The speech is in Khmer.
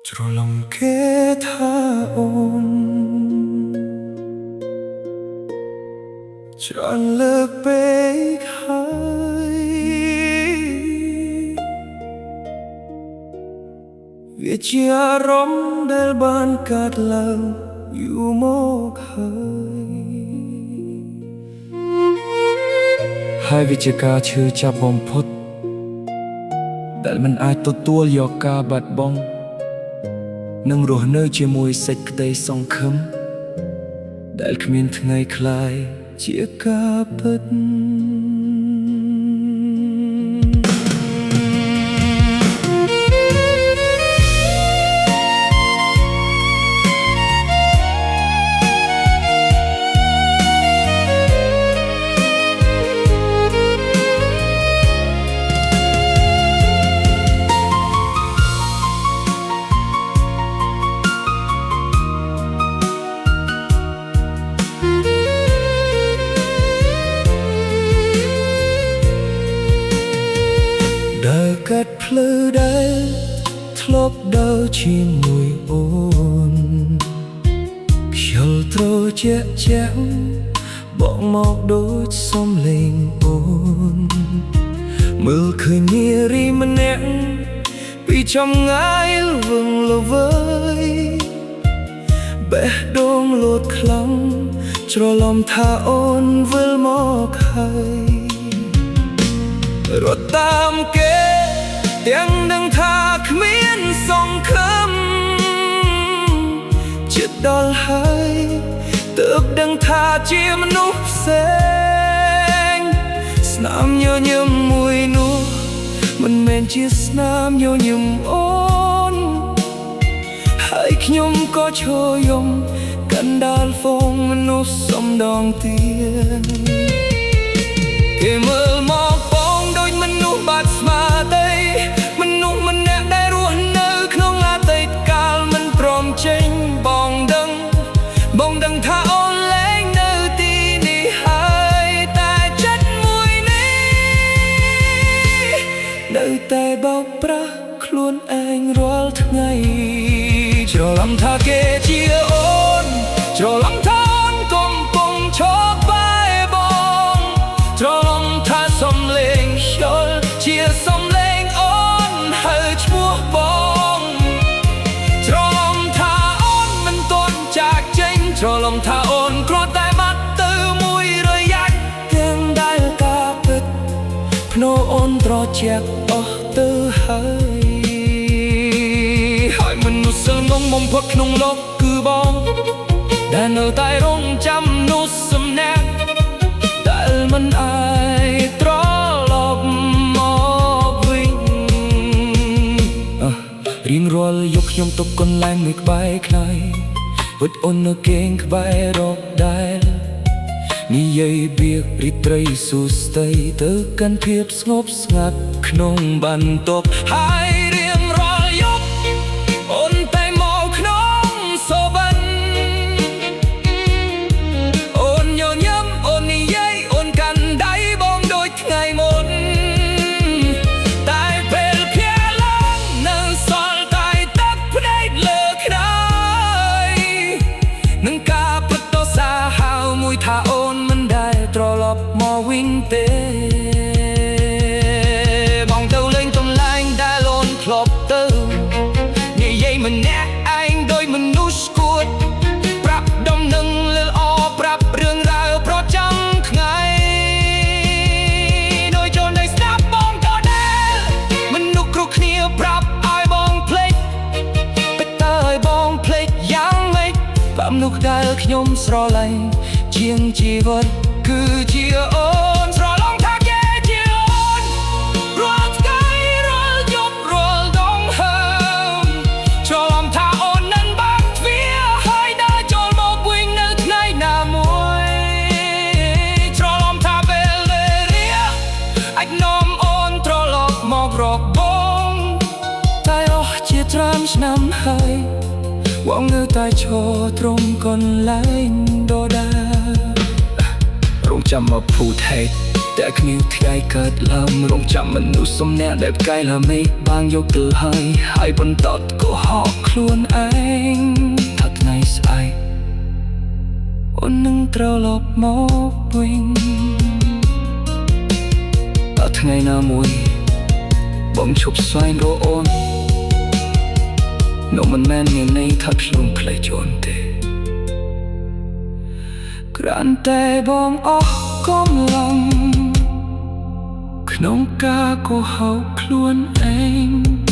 ច្រឡំគេថាអូនច្រើនលើកពេកហើយវាជាអារម្មណ៍ដែលបានកើតឡើងយូរមកហើយវាជាការឈឺចាប់បំផុតដែលមិនអាចទទួលយកការបាត់បង់នឹងរស់នៅជាមួយសេចក្តីសង្ឃឹមដែលគ្មានថ្ងៃคลายជាការពិតកាត់ភ្លឺដែលធ្លាប់ដើរជាមួយអូនខ្យល់ត្រជាក់ជាក់បក់មកដូចសំឡេងអូនមើលឃើញនារីម្នាក់ពីចម្ងាយល្វឹងល្វើយបេះដូងលោតខ្លាំងច្រឡំថាអូនវិលមកហើយរត់តាមគេទាំងដឹងថាគ្មានសង្ឃឹមជិតដល់ហើយទើបដឹងថាជាមនុស្សផ្សេងស្នាមញញឹមមួយនោះមិនមែនជាស្នាមញញឹមអូនហើយខ្ញុំក៏ឈរយំកណ្ដាលហ្វូងមនុស្សសំដងទៀតគេមើលមកបងដូចមនុស្សបាត់ស្មារតីមនុស្សម្នាក់ដែលរស់នៅក្នុងអតីតកាលមិនព្រមចេញបងដឹងថាអូនលែងនៅទីនេះហើយតែចិត្តមួយនេះនៅតែបោកប្រាស់ខ្លួនឯងរាល់ថ្ងៃច្រឡំថាគេជាអូនច្រឡំថាអូនកំពុងឈរក្បែរបងច្រឡំថាសំឡេងខ្យល់ជាសំឡេងអូនហើយឈ្មោះបងច្រឡំថាអូនមិនទាន់ចាកចេញច្រឡំថាអូនគ្រាន់តែបាត់ទៅមួយរយៈទាំងដែលការពិតភ្នោអូនត្រជាក់អស់ទៅហើយមនុស្សស្ងងបំផុតក្នុងលោកគឺបងដែលនៅតែរងចាំនោះសំណាក់ដែលមិនអាចត្រឡប់មកវិញរៀងរាល់យកខ្ញុំទុកកន្លែងមួយក្បែរខ្នើយវិតអូននៅគេងក្បែររកដែលនិយាយបៀករីត្រីសួស្តីទៅកាន់ភាពស្ងប់ស្ងាត់ក្នុងបន្ទប់ហើយរៀងរាល់យប់អូនតែមកក្នុងសូបិនអូនញញឹមអូននិយាយអូនកាន់ដៃបងដូចថ្ងៃមុនតែពេលភ្យាឡើងនៅសល់តែទឹកភ្នែកលើខ្នើយនឹងការពិតទៅសាហាវមួយថាអូនមិនដែលត្រឡប់មកវិញទេបងទៅលេងកន្លែងដែលអូនធ្លាប់ទៅនិយាយម្នាក់ឯងដោយមនុស្សគួតប្រាប់ដំណឹងលឺល្អប្រាប់រឿងរ៉ាវប្រចាំថ្ងៃដោយចូលในស្ដាប់បងក៏ដែលមនុស្សគ្រប់គ្នាប្រាប់ឲ្យបងភ្លេចពេលតើឲ្យបងភ្លេចយ៉ាងម៉េចប្រាប់មនុស្សដែលខ្ញុំស្រឡាញ់ជាងជីវិតគឺជាអូនស្រឡំថាគេជាអូនរាល់ថ្ងៃរាល់យប់រាល់ដងហើមច្រឡំថាអូននឹងបាក់ទ្វារហើយដើរចូលមកវិញនៅថ្ងៃណាមួយច្រឡំថាពេលវេលាអាចនាំអូនត្រឡប់មករកបងតែអស់ជាច្រើនឆ្នាំហើយបងនៅតែឈរត្រង់កន្លែងដដែលរងចាំមកភូតហេតុ แต่គ្មានថ្ងៃកើតឡើងរងចាំមនុស្សសំណាក់ដែលផ្កាយលើមេឃបាងយកទៅហើយបន្តកុហកខ្លួនឯងថាថ្ងៃស្អែកអូននឹងត្រូវលប់មកវិញតែថ្ងៃណាមួយបងឈប់ស្វែងរកអូននោះមិនមែនមានន័យថាខ្លួនភ្លេចអូនទេគ្រាន់តែបងអស់កម្លាំងក្នុងការកុហកខ្លួនឯង